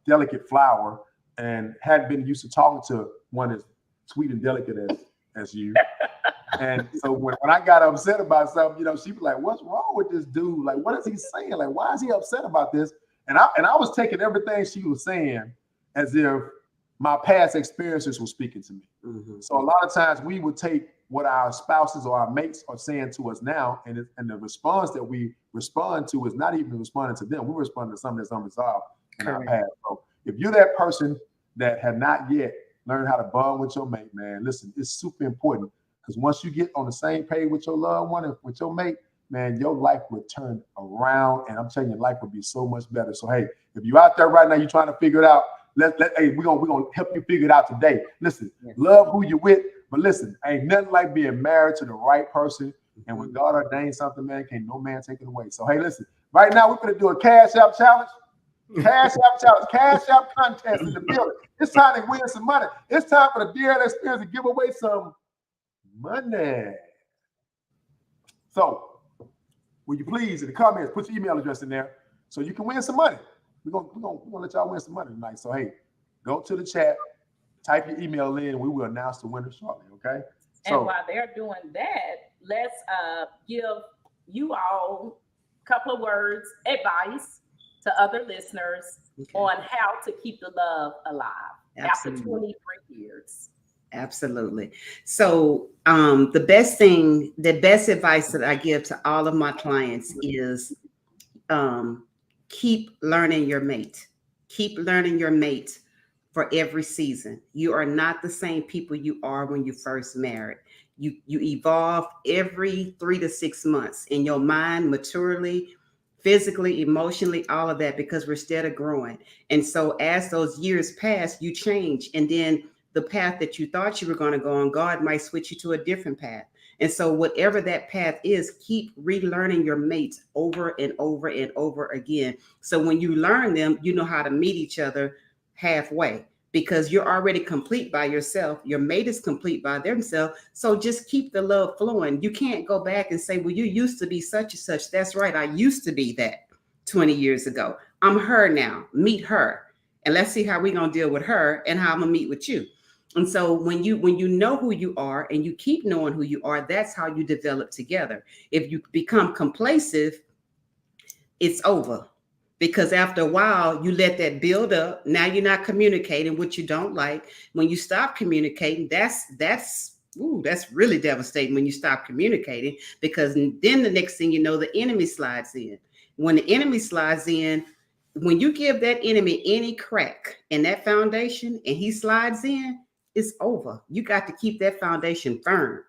delicate flower and hadn't been used to talking to one as sweet and delicate as you. And so when I got upset about something, you know, she was like, what's wrong with this dude? Like, what is he saying? Like, why is he upset about this? And I was taking everything she was saying as if my past experiences were speaking to me. So a lot of times we would take what our spouses or our mates are saying to us now, and the response that we respond to is not even responding to them. We're responding to something that's unresolved in our past. So if you're that person that had not yet learned how to bond with your mate, man, listen, it's super important, because once you get on the same page with your loved one and with your mate, man, your life will turn around, and I'm telling you, life will be so much better. So hey, if you're out there right now, you're trying to figure it out, hey, we're gonna help you figure it out today. Listen, love who you're with, but listen, ain't nothing like being married to the right person. And when God ordains something, man, can't no man take it away. So hey, listen, right now we're gonna do a Cash App challenge. Cash App challenge, Cash App contest in the building. It's time to win some money. It's time for the DL Experience to give away some money. So will you please in the comments put your email address in there so you can win some money. We're gonna let y'all win some money tonight. So hey, go to the chat, type your email in, and we will announce the winner shortly. Okay. And while they're doing that, let's give you all a couple of words, advice to other listeners on how to keep the love alive after 23 years. Absolutely. So the best advice that I give to all of my clients is keep learning your mate. Keep learning your mate for every season. You are not the same people you are when you first married. You evolve every 3 to 6 months in your mind, maturely, physically, emotionally, all of that, because we're still growing. And so as those years pass, you change. And then the path that you thought you were going to go on, God might switch you to a different path. And so whatever that path is, keep relearning your mates over and over and over again. So when you learn them, you know how to meet each other halfway, because you're already complete by yourself. Your mate is complete by themselves. So just keep the love flowing. You can't go back and say, well, you used to be such and such. That's right. I used to be that 20 years ago. I'm her now. Meet her. And let's see how we're going to deal with her and how I'm going to meet with you. And so when you know who you are and you keep knowing who you are, that's how you develop together. If you become complacent, it's over. Because after a while, you let that build up. Now you're not communicating what you don't like. When you stop communicating, that's really devastating when you stop communicating, because then the next thing you know, the enemy slides in. When the enemy slides in, when you give that enemy any crack in that foundation and he slides in, it's over. You got to keep that foundation firm,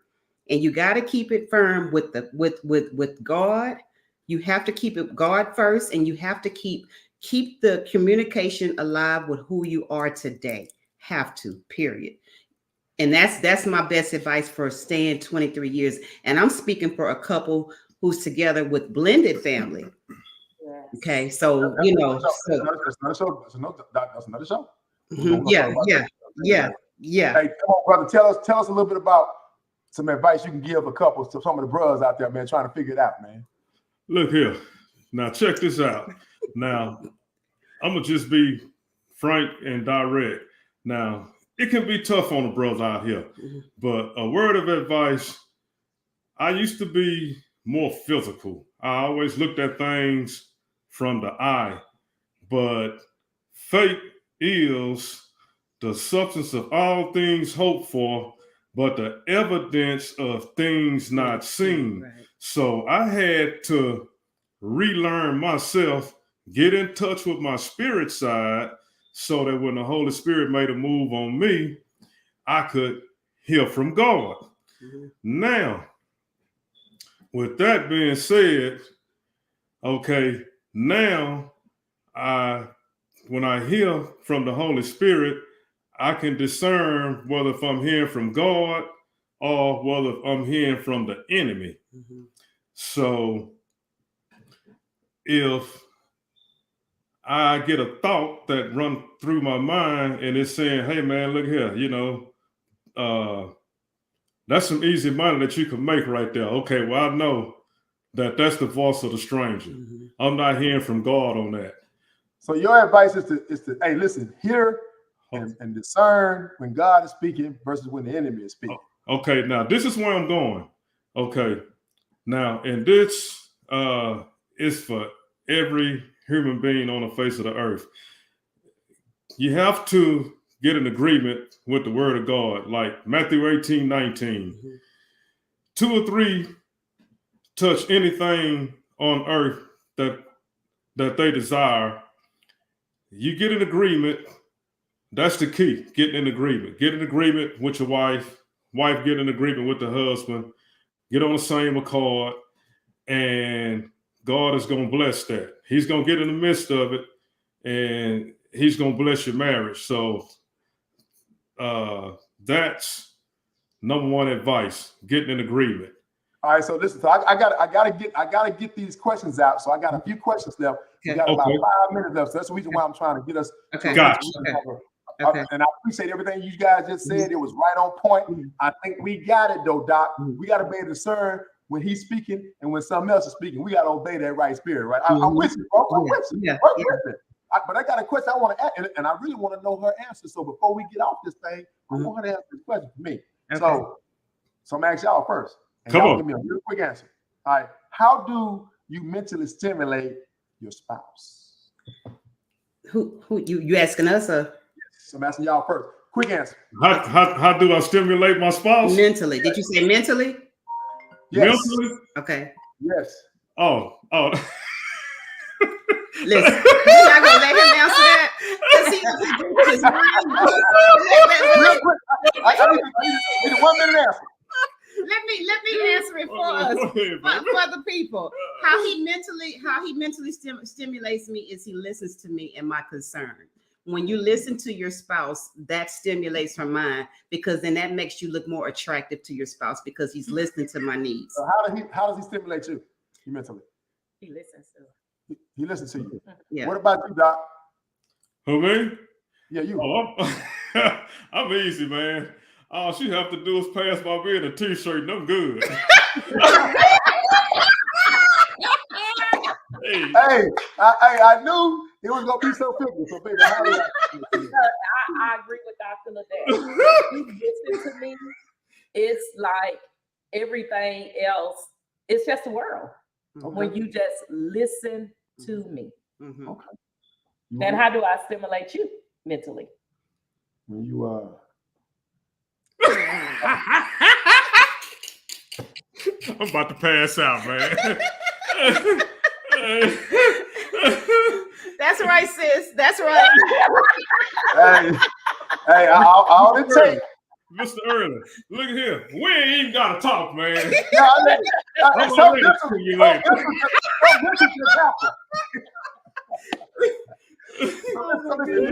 and you got to keep it firm with God. You have to keep it God first, and you have to keep the communication alive with who you are today. Have to, period. And that's my best advice for staying 23 years. And I'm speaking for a couple who's together with blended family. Yes. Okay, so that's another show. Yeah. Hey, come on, brother. Tell us a little bit about some advice you can give a couple to some of the brothers out there, man, trying to figure it out, man. Look here. Now check this out. Now, I'm gonna just be frank and direct. Now, it can be tough on the brother out here. But a word of advice, I used to be more physical. I always looked at things from the eye, but faith is the substance of all things hoped for, but the evidence of things not seen. Right. So I had to relearn myself, get in touch with my spirit side, so that when the Holy Spirit made a move on me, I could hear from God. Now, with that being said, okay, now when I hear from the Holy Spirit, I can discern whether if I'm hearing from God or whether I'm hearing from the enemy. So if I get a thought that run through my mind and it's saying, hey man, look here, that's some easy money that you can make right there. Okay, well, I know that that's the voice of the stranger. I'm not hearing from God on that. So your advice is to hey, listen, hear and discern when God is speaking versus when the enemy is speaking. Okay, now this is where I'm going. Okay, now, and this is for every human being on the face of the earth. You have to get an agreement with the word of God, like Matthew 18:19. 2 or 3 touch anything on earth that they desire. You get an agreement. That's the key. Getting an agreement. Get an agreement with your wife. Wife get an agreement with the husband. Get on the same accord, and God is going to bless that. He's going to get in the midst of it, and he's going to bless your marriage. So that's number one advice: getting an agreement. All right, so listen. So I gotta get these questions out. So I got a few questions left. We got about 5 minutes left. So that's the reason why I'm trying to get us. Okay. Gotcha. And I appreciate everything you guys just said. It was right on point. I think we got it though, Doc. We got to be able to discern when he's speaking and when something else is speaking. We got to obey that right spirit, right? I'm with you, bro. I'm with you. Yeah. But I got a question I want to ask, and I really want to know her answer. So before we get off this thing, I want her to answer this question for me. Okay. So I'm gonna ask y'all first. And Come y'all on. give me a real quick answer. All right. How do you mentally stimulate your spouse? Who you asking us or So I'm asking y'all first. Quick answer. How do I stimulate my spouse? mentally? Did you say mentally? Yes. Mentally? Okay. Yes. Oh. Listen, you're not gonna let him answer that. 'Cause his mind- Real quick. I need a 1 minute answer. Let me answer it for us, Go ahead, baby. for the people. How he mentally stimulates me is he listens to me and my concern. When you listen to your spouse, that stimulates her mind, because then that makes you look more attractive to your spouse because he's listening to my needs. So how does he stimulate you mentally? He listens to. He listens to you. Yeah. What about you, Doc? Who, me? Yeah, you. Oh, I'm easy, man. All she have to do is pass by me in a t-shirt and I'm good. Hey, I knew it was gonna be so quick. So baby, how do you I agree with Dr. Ladette. You listen to me, it's like everything else. It's just a world when you just listen to me. Mhm. Okay. And how do I stimulate you mentally? When you I'm about to pass out, man. That's right, sis. That's right. hey, all it takes. Mr. Early, look at here. We ain't even gotta talk, man. I'm gonna let it to you later. You out there in the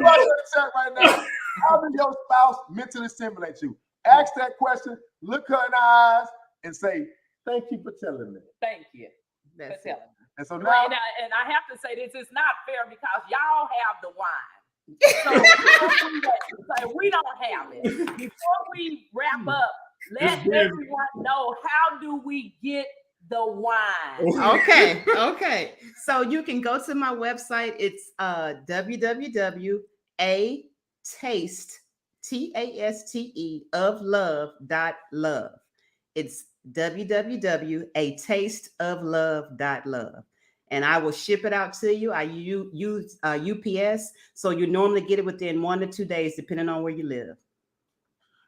chat right now. How does your spouse mentally stimulate you? Ask that question, look her in the eyes, and say, "Thank you for telling me." Thank you for That's telling me. And so Well, now, and I have to say this is not fair because y'all have the wine. So we don't have it. Before we wrap up, let everyone know, how do we get the wine? Okay. So you can go to my website. It's TASTE of love.love. It's www.atasteoflove.love. And I will ship it out to you. I use UPS, so you normally get it within 1 to 2 days, depending on where you live.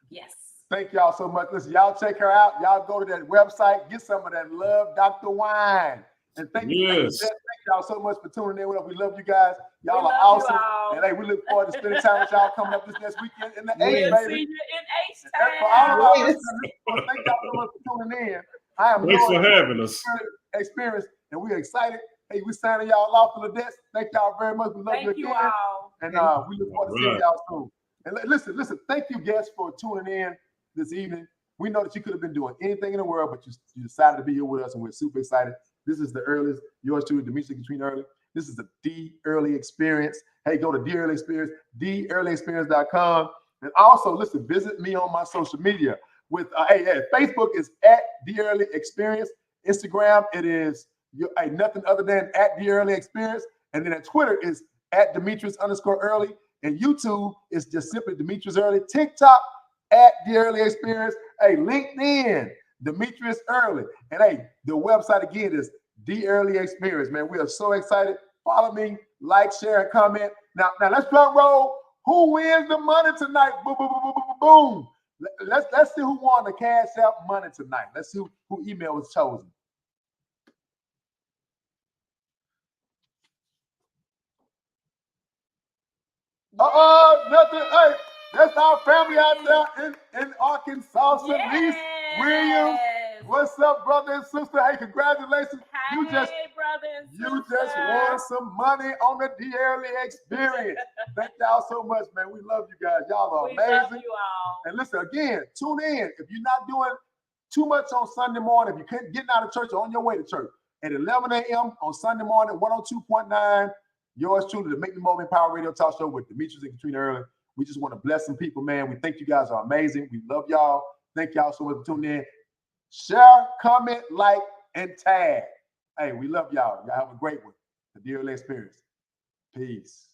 Yes. Thank y'all so much. Listen, y'all check her out. Y'all go to that website, get some of that Love Dr. Wine. And thank Yes. y'all so much for tuning in with us. We love you guys. Y'all We are love you awesome. all. And hey, we look forward to spending time with y'all coming up this next weekend in the Yes. H, We'll see baby. you in And for all of H-Town. our listeners, thank y'all so much for tuning in. I am Thanks for Lord having us. Experience, and we're excited. Hey, we're signing y'all off to the desk. Thank y'all very much. We love Thank you again. all. And we look forward to seeing Alright. y'all soon. And listen, thank you guests for tuning in this evening. We know that you could have been doing anything in the world, but you decided to be here with us, and we're super excited. This is the earliest, yours truly, Demetri Katrina Early. This is the D Early Experience. Hey, go to D Early Experience, dearlyexperience.com. And also, listen, visit me on my social media. With Facebook is at D Early Experience. Instagram, it is nothing other than at D Early Experience. And then at Twitter is at Demetrius_Early. And YouTube is just simply Demetrius Early. TikTok at The Early Experience. Hey, LinkedIn, Demetrius Early. And hey, the website again is The Early Experience, man. We are so excited. Follow me, like, share, and comment. Now let's drum roll. Who wins the money tonight? Boom, boom, boom, boom, boom, boom. Let's see who won the Cash App money tonight. Let's see who email was chosen. Nothing. Hey, that's our family out there in Arkansas. Denise Williams. What's up, brother and sister? Hey, congratulations. Hey, brother and You sister. just won some money on the The Early Experience. Thank y'all so much, man. We love you guys. Y'all are We amazing. love you all. And listen, again, tune in. If you're not doing too much on Sunday morning, if you can't get out of church or on your way to church, at 11 a.m. on Sunday morning, 102.9, yours truly, the Make Me More Empower Radio Talk Show with Demetrius and Katrina Early. We just want to bless some people, man. We think you guys are amazing. We love y'all. Thank y'all so much for tuning in. Share, comment, like, and tag. Hey, we love y'all. Y'all have a great one. The The Early Experience. Peace.